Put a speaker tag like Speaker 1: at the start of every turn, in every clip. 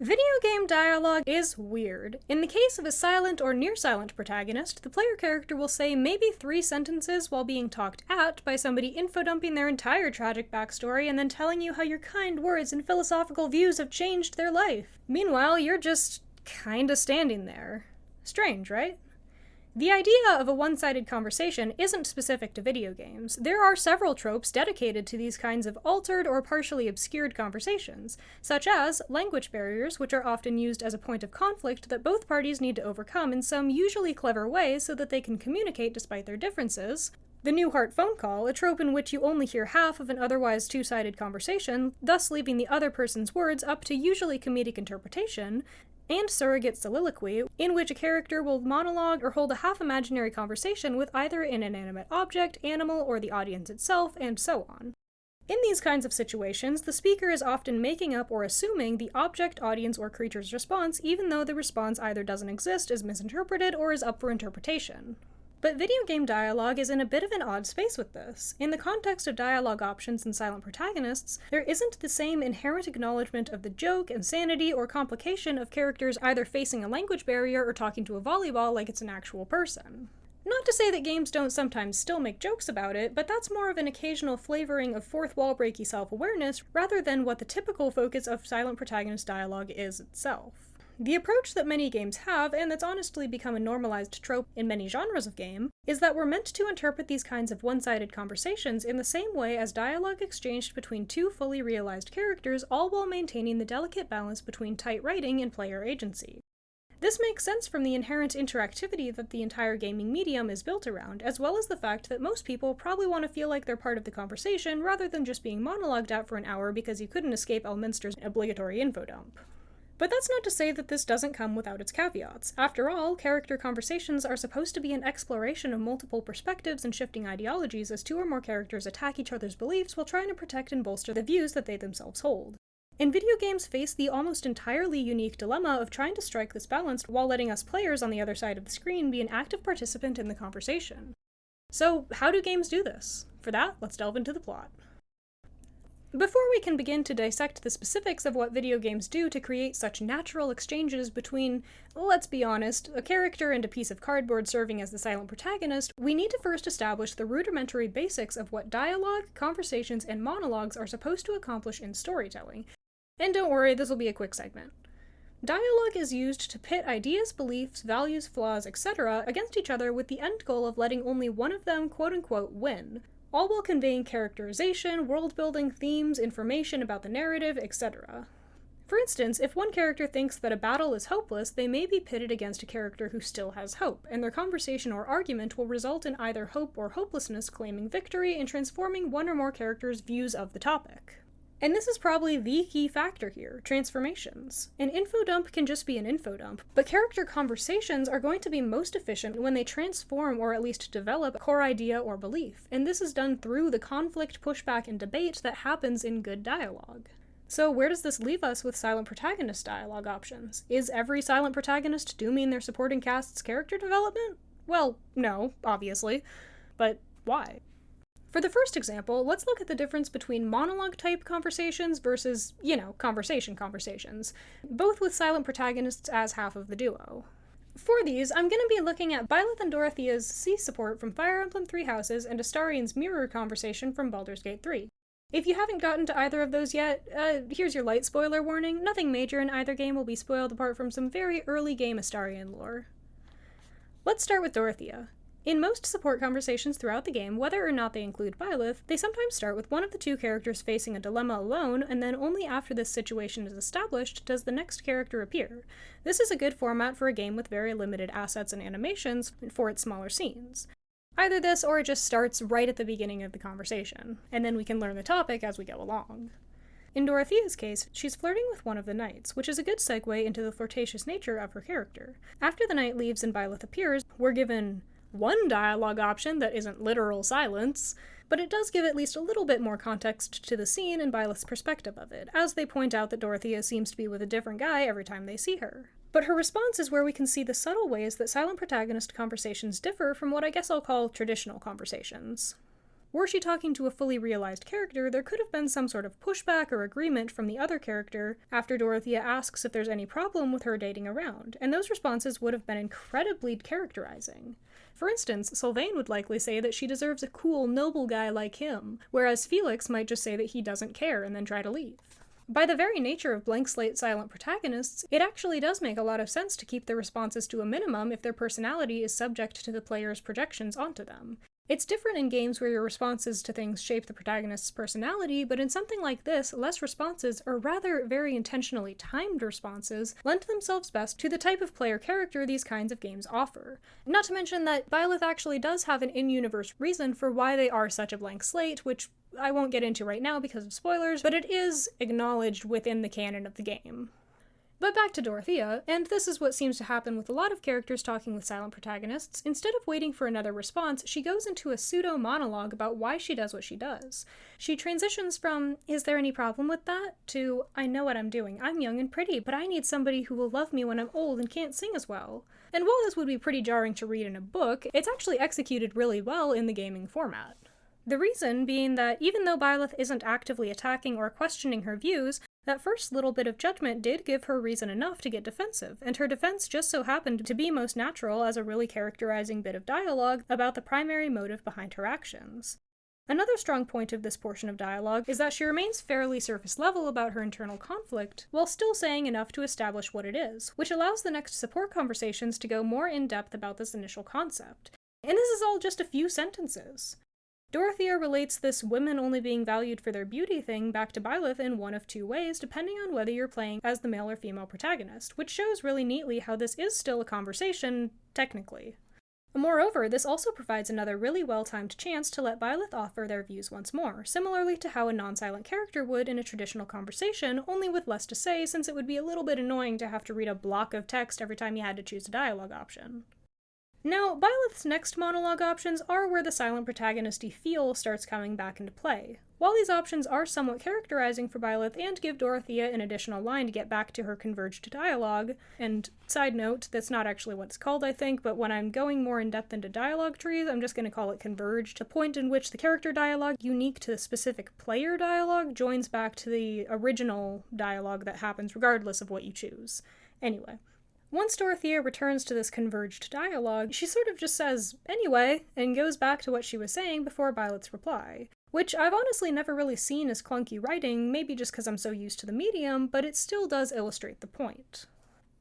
Speaker 1: Video game dialogue is weird. In the case of a silent or near-silent protagonist, the player character will say maybe 3 sentences while being talked at by somebody infodumping their entire tragic backstory and then telling you how your kind words and philosophical views have changed their life. Meanwhile, you're just kinda standing there. Strange, right? The idea of a one-sided conversation isn't specific to video games. There are several tropes dedicated to these kinds of altered or partially obscured conversations, such as language barriers, which are often used as a point of conflict that both parties need to overcome in some usually clever way so that they can communicate despite their differences. The Newhart phone call, a trope in which you only hear half of an otherwise two-sided conversation, thus leaving the other person's words up to usually comedic interpretation, and surrogate soliloquy, in which a character will monologue or hold a half-imaginary conversation with either an inanimate object, animal, or the audience itself, and so on. In these kinds of situations, the speaker is often making up or assuming the object, audience, or creature's response, even though the response either doesn't exist, is misinterpreted, or is up for interpretation. But video game dialogue is in a bit of an odd space with this. In the context of dialogue options and silent protagonists, there isn't the same inherent acknowledgement of the joke, insanity, or complication of characters either facing a language barrier or talking to a volleyball like it's an actual person. Not to say that games don't sometimes still make jokes about it, but that's more of an occasional flavoring of fourth wall breaky self-awareness rather than what the typical focus of silent protagonist dialogue is itself. The approach that many games have, and that's honestly become a normalized trope in many genres of game, is that we're meant to interpret these kinds of one-sided conversations in the same way as dialogue exchanged between 2 fully realized characters, all while maintaining the delicate balance between tight writing and player agency. This makes sense from the inherent interactivity that the entire gaming medium is built around, as well as the fact that most people probably want to feel like they're part of the conversation rather than just being monologued at for an hour because you couldn't escape Elminster's obligatory info dump. But that's not to say that this doesn't come without its caveats. After all, character conversations are supposed to be an exploration of multiple perspectives and shifting ideologies as 2 or more characters attack each other's beliefs while trying to protect and bolster the views that they themselves hold. And video games face the almost entirely unique dilemma of trying to strike this balance while letting us players on the other side of the screen be an active participant in the conversation. So, how do games do this? For that, let's delve into the plot. Before we can begin to dissect the specifics of what video games do to create such natural exchanges between, let's be honest, a character and a piece of cardboard serving as the silent protagonist, we need to first establish the rudimentary basics of what dialogue, conversations, and monologues are supposed to accomplish in storytelling. And don't worry, this will be a quick segment. Dialogue is used to pit ideas, beliefs, values, flaws, etc. against each other with the end goal of letting only one of them quote-unquote win, all while conveying characterization, world-building, themes, information about the narrative, etc. For instance, if one character thinks that a battle is hopeless, they may be pitted against a character who still has hope, and their conversation or argument will result in either hope or hopelessness claiming victory and transforming one or more characters' views of the topic. And this is probably the key factor here, transformations. An info dump can just be an info dump, but character conversations are going to be most efficient when they transform or at least develop a core idea or belief, and this is done through the conflict, pushback, and debate that happens in good dialogue. So where does this leave us with silent protagonist dialogue options? Is every silent protagonist dooming their supporting cast's character development? Well, no, obviously. But why? For the first example, let's look at the difference between monologue-type conversations versus, conversations, both with silent protagonists as half of the duo. For these, I'm going to be looking at Byleth and Dorothea's C support from Fire Emblem Three Houses and Astarian's mirror conversation from Baldur's Gate 3. If you haven't gotten to either of those yet, here's your light spoiler warning. Nothing major in either game will be spoiled apart from some very early game Astarian lore. Let's start with Dorothea. In most support conversations throughout the game, whether or not they include Byleth, they sometimes start with one of the 2 characters facing a dilemma alone, and then only after this situation is established does the next character appear. This is a good format for a game with very limited assets and animations for its smaller scenes. Either this, or it just starts right at the beginning of the conversation, and then we can learn the topic as we go along. In Dorothea's case, she's flirting with one of the knights, which is a good segue into the flirtatious nature of her character. After the knight leaves and Byleth appears, we're given one dialogue option that isn't literal silence, but it does give at least a little bit more context to the scene and Byleth's perspective of it, as they point out that Dorothea seems to be with a different guy every time they see her. But her response is where we can see the subtle ways that silent protagonist conversations differ from what I guess I'll call traditional conversations. Were she talking to a fully realized character, there could have been some sort of pushback or agreement from the other character after Dorothea asks if there's any problem with her dating around, and those responses would have been incredibly characterizing. For instance, Sylvain would likely say that she deserves a cool, noble guy like him, whereas Felix might just say that he doesn't care and then try to leave. By the very nature of blank slate silent protagonists, it actually does make a lot of sense to keep their responses to a minimum if their personality is subject to the player's projections onto them. It's different in games where your responses to things shape the protagonist's personality, but in something like this, less responses, or rather very intentionally timed responses, lend themselves best to the type of player character these kinds of games offer. Not to mention that Byleth actually does have an in-universe reason for why they are such a blank slate, which I won't get into right now because of spoilers, but it is acknowledged within the canon of the game. But back to Dorothea, and this is what seems to happen with a lot of characters talking with silent protagonists. Instead of waiting for another response, she goes into a pseudo-monologue about why she does what she does. She transitions from, "Is there any problem with that?" to, "I know what I'm doing. I'm young and pretty, but I need somebody who will love me when I'm old and can't sing as well." And while this would be pretty jarring to read in a book, it's actually executed really well in the gaming format. The reason being that even though Byleth isn't actively attacking or questioning her views, that first little bit of judgment did give her reason enough to get defensive, and her defense just so happened to be most natural as a really characterizing bit of dialogue about the primary motive behind her actions. Another strong point of this portion of dialogue is that she remains fairly surface level about her internal conflict, while still saying enough to establish what it is, which allows the next support conversations to go more in depth about this initial concept. And this is all just a few sentences. Dorothea relates this women only being valued for their beauty thing back to Byleth in one of two ways, depending on whether you're playing as the male or female protagonist, which shows really neatly how this is still a conversation, technically. Moreover, this also provides another really well-timed chance to let Byleth offer their views once more, similarly to how a non-silent character would in a traditional conversation, only with less to say, since it would be a little bit annoying to have to read a block of text every time you had to choose a dialogue option. Now, Byleth's next monologue options are where the silent protagonist-y feel starts coming back into play. While these options are somewhat characterizing for Byleth and give Dorothea an additional line to get back to her converged dialogue, and side note, that's not actually what it's called, I think, but when I'm going more in depth into dialogue trees, I'm just going to call it converged, a point in which the character dialogue, unique to the specific player dialogue, joins back to the original dialogue that happens regardless of what you choose. Anyway. Once Dorothea returns to this converged dialogue, she sort of just says, "Anyway," and goes back to what she was saying before Byleth's reply, which I've honestly never really seen as clunky writing, maybe just because I'm so used to the medium, but it still does illustrate the point.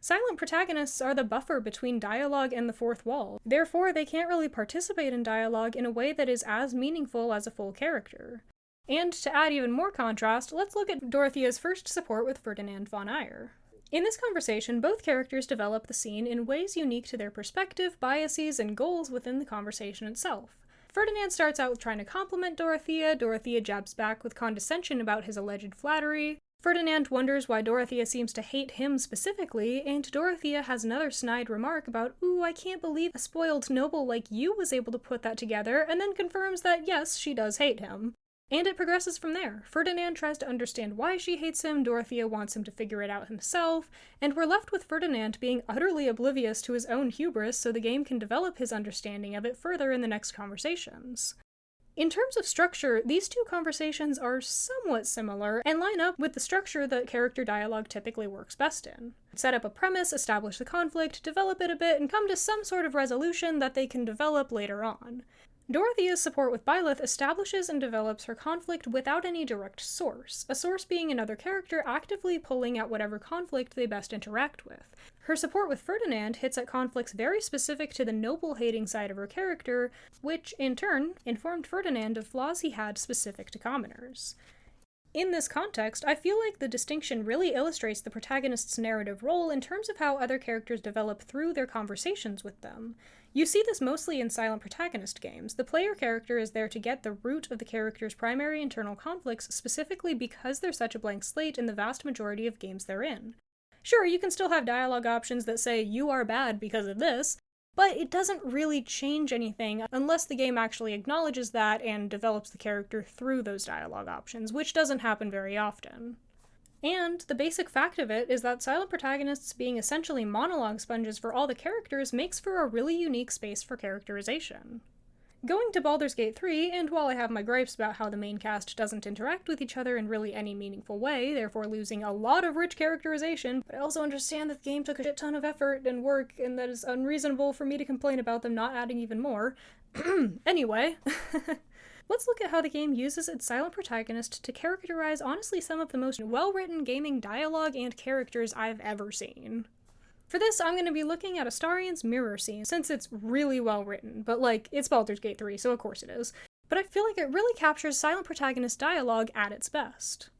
Speaker 1: Silent protagonists are the buffer between dialogue and the fourth wall, therefore they can't really participate in dialogue in a way that is as meaningful as a full character. And to add even more contrast, let's look at Dorothea's first support with Ferdinand von Eyre. In this conversation, both characters develop the scene in ways unique to their perspective, biases, and goals within the conversation itself. Ferdinand starts out with trying to compliment Dorothea, Dorothea jabs back with condescension about his alleged flattery, Ferdinand wonders why Dorothea seems to hate him specifically, and Dorothea has another snide remark about, "Ooh, I can't believe a spoiled noble like you was able to put that together," and then confirms that yes, she does hate him. And it progresses from there. Ferdinand tries to understand why she hates him, Dorothea wants him to figure it out himself, and we're left with Ferdinand being utterly oblivious to his own hubris so the game can develop his understanding of it further in the next conversations. In terms of structure, these two conversations are somewhat similar and line up with the structure that character dialogue typically works best in. Set up a premise, establish the conflict, develop it a bit, and come to some sort of resolution that they can develop later on. Dorothea's support with Byleth establishes and develops her conflict without any direct source, a source being another character actively pulling at whatever conflict they best interact with. Her support with Ferdinand hits at conflicts very specific to the noble-hating side of her character, which, in turn, informed Ferdinand of flaws he had specific to commoners. In this context, I feel like the distinction really illustrates the protagonist's narrative role in terms of how other characters develop through their conversations with them. You see this mostly in silent protagonist games. The player character is there to get the root of the character's primary internal conflicts specifically because they're such a blank slate in the vast majority of games they're in. Sure, you can still have dialogue options that say, "You are bad because of this," but it doesn't really change anything unless the game actually acknowledges that and develops the character through those dialogue options, which doesn't happen very often. And the basic fact of it is that silent protagonists being essentially monologue sponges for all the characters makes for a really unique space for characterization. Going to Baldur's Gate 3, and while I have my gripes about how the main cast doesn't interact with each other in really any meaningful way, therefore losing a lot of rich characterization, but I also understand that the game took a shit ton of effort and work, and that it's unreasonable for me to complain about them not adding even more. Anyway, let's look at how the game uses its silent protagonist to characterize honestly some of the most well-written gaming dialogue and characters I've ever seen. For this, I'm going to be looking at Astarion's mirror scene, since it's really well written, but it's Baldur's Gate 3, so of course it is. But I feel like it really captures silent protagonist dialogue at its best.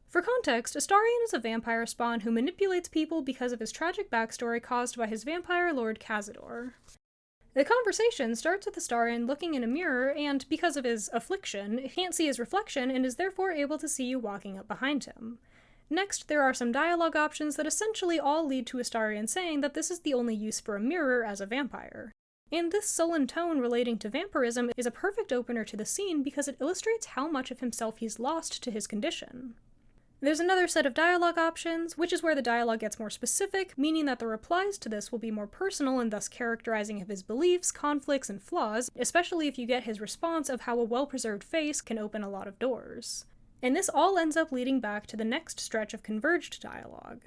Speaker 1: For context, Astarion is a vampire spawn who manipulates people because of his tragic backstory caused by his vampire lord Cazador. The conversation starts with Astarion looking in a mirror, and because of his affliction, he can't see his reflection and is therefore able to see you walking up behind him. Next, there are some dialogue options that essentially all lead to Astarion saying that this is the only use for a mirror as a vampire. And this sullen tone relating to vampirism is a perfect opener to the scene because it illustrates how much of himself he's lost to his condition. There's another set of dialogue options, which is where the dialogue gets more specific, meaning that the replies to this will be more personal and thus characterizing of his beliefs, conflicts, and flaws, especially if you get his response of how a well-preserved face can open a lot of doors. And this all ends up leading back to the next stretch of converged dialogue.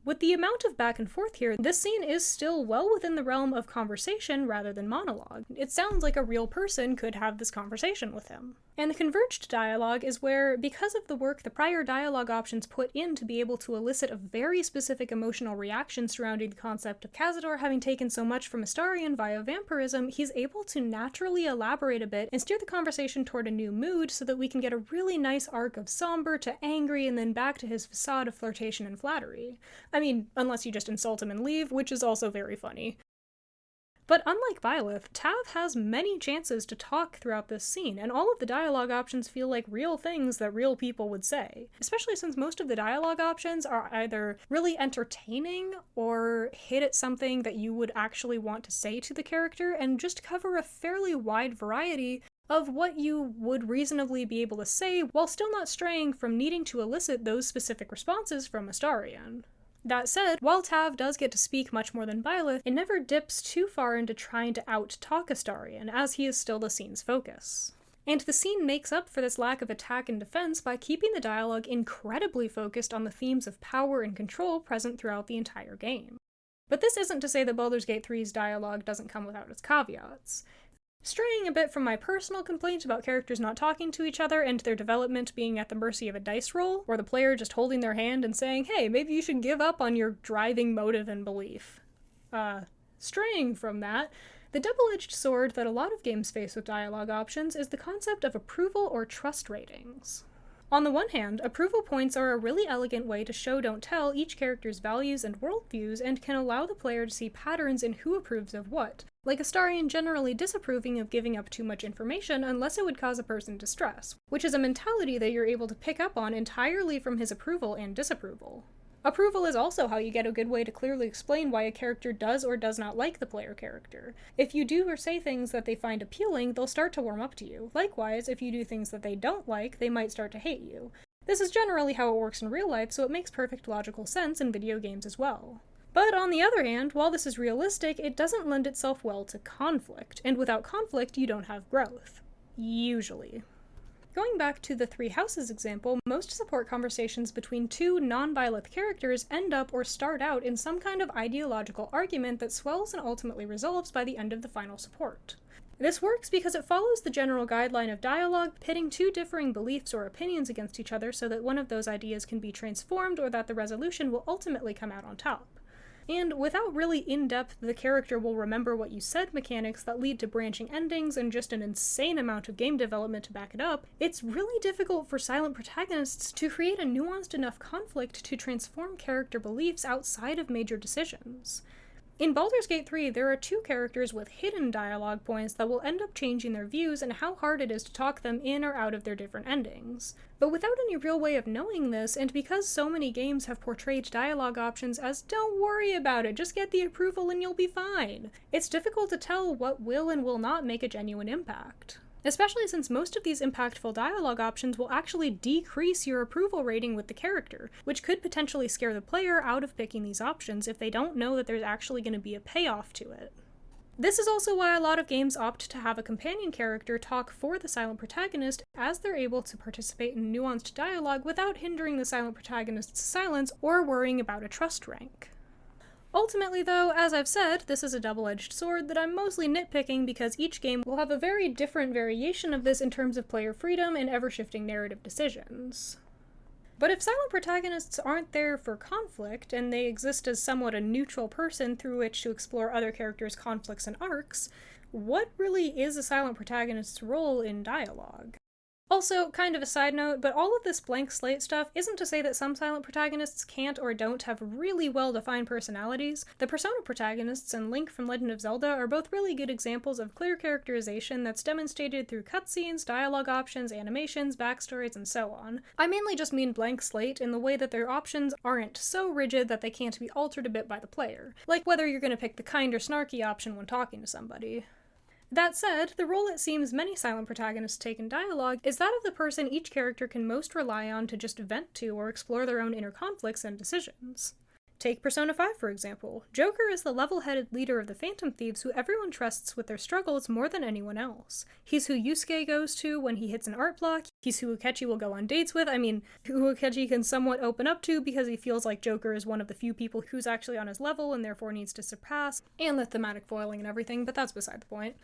Speaker 1: With the amount of back and forth here, this scene is still well within the realm of conversation rather than monologue. It sounds like a real person could have this conversation with him. And the converged dialogue is where, because of the work the prior dialogue options put in to be able to elicit a very specific emotional reaction surrounding the concept of Cazador having taken so much from Astarion via vampirism, he's able to naturally elaborate a bit and steer the conversation toward a new mood so that we can get a really nice arc of somber to angry and then back to his facade of flirtation and flattery. I mean, unless you just insult him and leave, which is also very funny. But unlike Byleth, Tav has many chances to talk throughout this scene, and all of the dialogue options feel like real things that real people would say, especially since most of the dialogue options are either really entertaining or hit at something that you would actually want to say to the character and just cover a fairly wide variety of what you would reasonably be able to say while still not straying from needing to elicit those specific responses from Astarion. That said, while Tav does get to speak much more than Byleth, it never dips too far into trying to out-talk Astarion, as he is still the scene's focus. And the scene makes up for this lack of attack and defense by keeping the dialogue incredibly focused on the themes of power and control present throughout the entire game. But this isn't to say that Baldur's Gate 3's dialogue doesn't come without its caveats. Straying a bit from my personal complaints about characters not talking to each other and their development being at the mercy of a dice roll, or the player just holding their hand and saying, hey, maybe you should give up on your driving motive and belief. Straying from that, the double-edged sword that a lot of games face with dialogue options is the concept of approval or trust ratings. On the one hand, approval points are a really elegant way to show don't tell each character's values and worldviews and can allow the player to see patterns in who approves of what, like Astarion generally disapproving of giving up too much information unless it would cause a person distress, which is a mentality that you're able to pick up on entirely from his approval and disapproval. Approval is also how you get a good way to clearly explain why a character does or does not like the player character. If you do or say things that they find appealing, they'll start to warm up to you. Likewise, if you do things that they don't like, they might start to hate you. This is generally how it works in real life, so it makes perfect logical sense in video games as well. But on the other hand, while this is realistic, it doesn't lend itself well to conflict, and without conflict, you don't have growth. Usually. Going back to the Three Houses example, most support conversations between two non-Byleth characters end up or start out in some kind of ideological argument that swells and ultimately resolves by the end of the final support. This works because it follows the general guideline of dialogue, pitting two differing beliefs or opinions against each other so that one of those ideas can be transformed or that the resolution will ultimately come out on top. And without really in-depth the character will remember what you said mechanics that lead to branching endings and just an insane amount of game development to back it up, it's really difficult for silent protagonists to create a nuanced enough conflict to transform character beliefs outside of major decisions. In Baldur's Gate 3, there are two characters with hidden dialogue points that will end up changing their views and how hard it is to talk them in or out of their different endings. But without any real way of knowing this, and because so many games have portrayed dialogue options as don't worry about it, just get the approval and you'll be fine, it's difficult to tell what will and will not make a genuine impact. Especially since most of these impactful dialogue options will actually decrease your approval rating with the character, which could potentially scare the player out of picking these options if they don't know that there's actually going to be a payoff to it. This is also why a lot of games opt to have a companion character talk for the silent protagonist, as they're able to participate in nuanced dialogue without hindering the silent protagonist's silence or worrying about a trust rank. Ultimately, though, as I've said, this is a double-edged sword that I'm mostly nitpicking because each game will have a very different variation of this in terms of player freedom and ever-shifting narrative decisions. But if silent protagonists aren't there for conflict, and they exist as somewhat a neutral person through which to explore other characters' conflicts and arcs, what really is a silent protagonist's role in dialogue? Also, kind of a side note, but all of this blank slate stuff isn't to say that some silent protagonists can't or don't have really well-defined personalities. The Persona protagonists and Link from Legend of Zelda are both really good examples of clear characterization that's demonstrated through cutscenes, dialogue options, animations, backstories, and so on. I mainly just mean blank slate in the way that their options aren't so rigid that they can't be altered a bit by the player, like whether you're going to pick the kind or snarky option when talking to somebody. That said, the role it seems many silent protagonists take in dialogue is that of the person each character can most rely on to just vent to or explore their own inner conflicts and decisions. Take Persona 5, for example. Joker is the level-headed leader of the Phantom Thieves who everyone trusts with their struggles more than anyone else. He's who Yusuke goes to when he hits an art block, he's who Akechi will go on dates with, who Akechi can somewhat open up to because he feels like Joker is one of the few people who's actually on his level and therefore needs to surpass, and the thematic foiling and everything, but that's beside the point.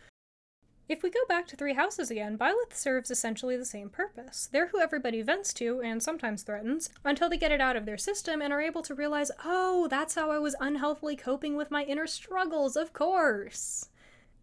Speaker 1: If we go back to Three Houses again, Byleth serves essentially the same purpose. They're who everybody vents to, and sometimes threatens, until they get it out of their system and are able to realize, oh, that's how I was unhealthily coping with my inner struggles, of course!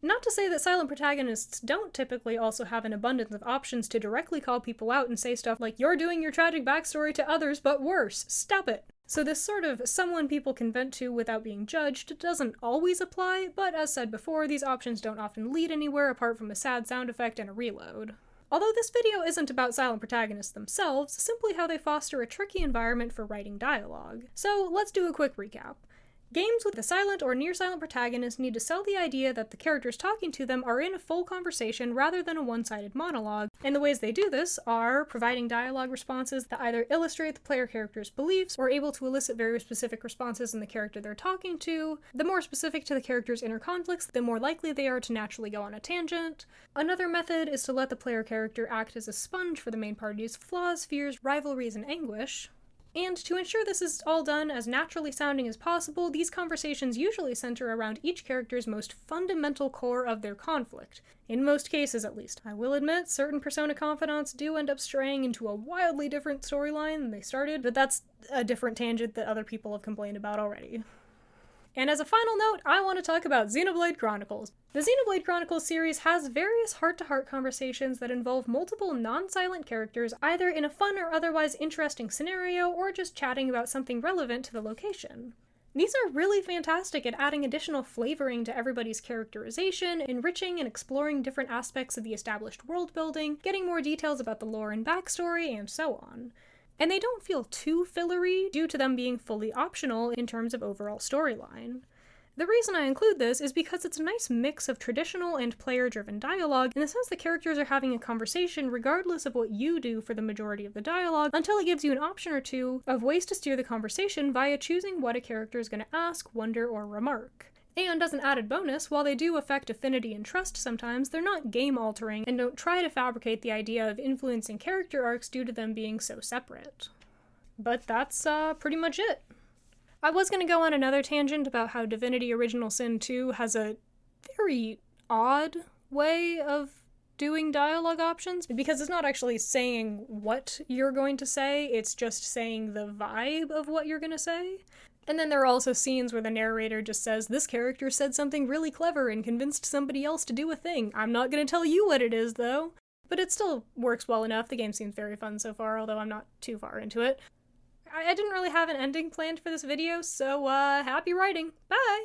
Speaker 1: Not to say that silent protagonists don't typically also have an abundance of options to directly call people out and say stuff like, you're doing your tragic backstory to others, but worse, stop it! So this sort of someone people can vent to without being judged doesn't always apply, but as said before, these options don't often lead anywhere apart from a sad sound effect and a reload. Although this video isn't about silent protagonists themselves, simply how they foster a tricky environment for writing dialogue. So let's do a quick recap. Games with a silent or near-silent protagonist need to sell the idea that the characters talking to them are in a full conversation rather than a one-sided monologue, and the ways they do this are providing dialogue responses that either illustrate the player character's beliefs or able to elicit very specific responses in the character they're talking to. The more specific to the character's inner conflicts, the more likely they are to naturally go on a tangent. Another method is to let the player character act as a sponge for the main party's flaws, fears, rivalries, and anguish. And to ensure this is all done as naturally sounding as possible, these conversations usually center around each character's most fundamental core of their conflict. In most cases, at least. I will admit, certain Persona confidants do end up straying into a wildly different storyline than they started, but that's a different tangent that other people have complained about already. And as a final note, I want to talk about Xenoblade Chronicles. The Xenoblade Chronicles series has various heart-to-heart conversations that involve multiple non-silent characters, either in a fun or otherwise interesting scenario, or just chatting about something relevant to the location. These are really fantastic at adding additional flavoring to everybody's characterization, enriching and exploring different aspects of the established world building, getting more details about the lore and backstory, and so on. And they don't feel too fillery due to them being fully optional in terms of overall storyline. The reason I include this is because it's a nice mix of traditional and player-driven dialogue in the sense the characters are having a conversation regardless of what you do for the majority of the dialogue, until it gives you an option or two of ways to steer the conversation via choosing what a character is going to ask, wonder, or remark. And as an added bonus, while they do affect affinity and trust sometimes, they're not game-altering and don't try to fabricate the idea of influencing character arcs due to them being so separate. But that's pretty much it. I was going to go on another tangent about how Divinity Original Sin 2 has a very odd way of doing dialogue options, because it's not actually saying what you're going to say, it's just saying the vibe of what you're going to say. And then there are also scenes where the narrator just says, this character said something really clever and convinced somebody else to do a thing. I'm not going to tell you what it is, though. But it still works well enough. The game seems very fun so far, although I'm not too far into it. I didn't really have an ending planned for this video, so happy writing. Bye!